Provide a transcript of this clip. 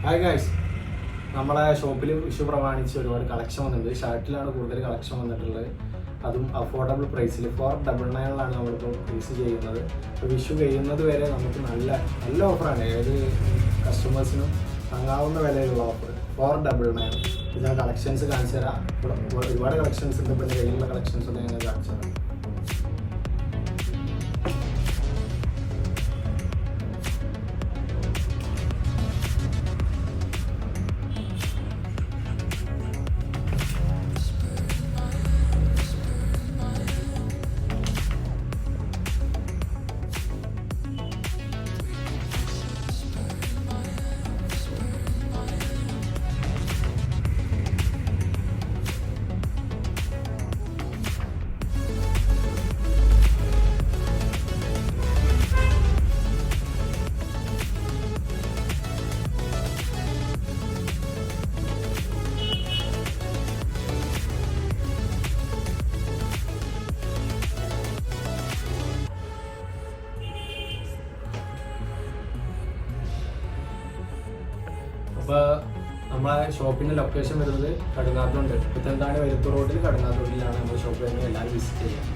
Hi guys, നമ്മളെ ഷോപ്പിൽ വിഷു പ്രമാണിച്ച് ഒരുപാട് കളക്ഷൻ വന്നിട്ടുണ്ട്. ഷർട്ടിലാണ് കൂടുതൽ കളക്ഷൻ വന്നിട്ടുള്ളത്. അതും അഫോർഡബിൾ പ്രൈസിൽ 499 നമ്മളിപ്പോൾ പ്രൈസ് ചെയ്യുന്നത്. ഇപ്പോൾ വിഷു കഴിയുന്നത് വരെ നമുക്ക് നല്ല ഓഫറാണ്. ഏത് കസ്റ്റമേഴ്സിനും താങ്ങാവുന്ന വിലയിലുള്ള ഓഫർ 499. ഞാൻ കളക്ഷൻസ് കാണിച്ചു തരാം. ഒരുപാട് കളക്ഷൻസ് ഉണ്ട്. ഇപ്പോൾ കയ്യിലുള്ള കളക്ഷൻസ് ഒക്കെ ഞാൻ കാണിച്ചു തരാം. അപ്പോൾ നമ്മളെ ഷോപ്പിൻ്റെ ലൊക്കേഷൻ വരുന്നത് കടുങ്ങാത്തുണ്ട്. പുത്തൻതാണി വരുത്തൂർ റോഡിൽ കടുങ്ങാത്തൂരിലാണ് നമ്മുടെ ഷോപ്പ് വരുന്നത്. എല്ലാവരും വിസിറ്റ് ചെയ്യാം.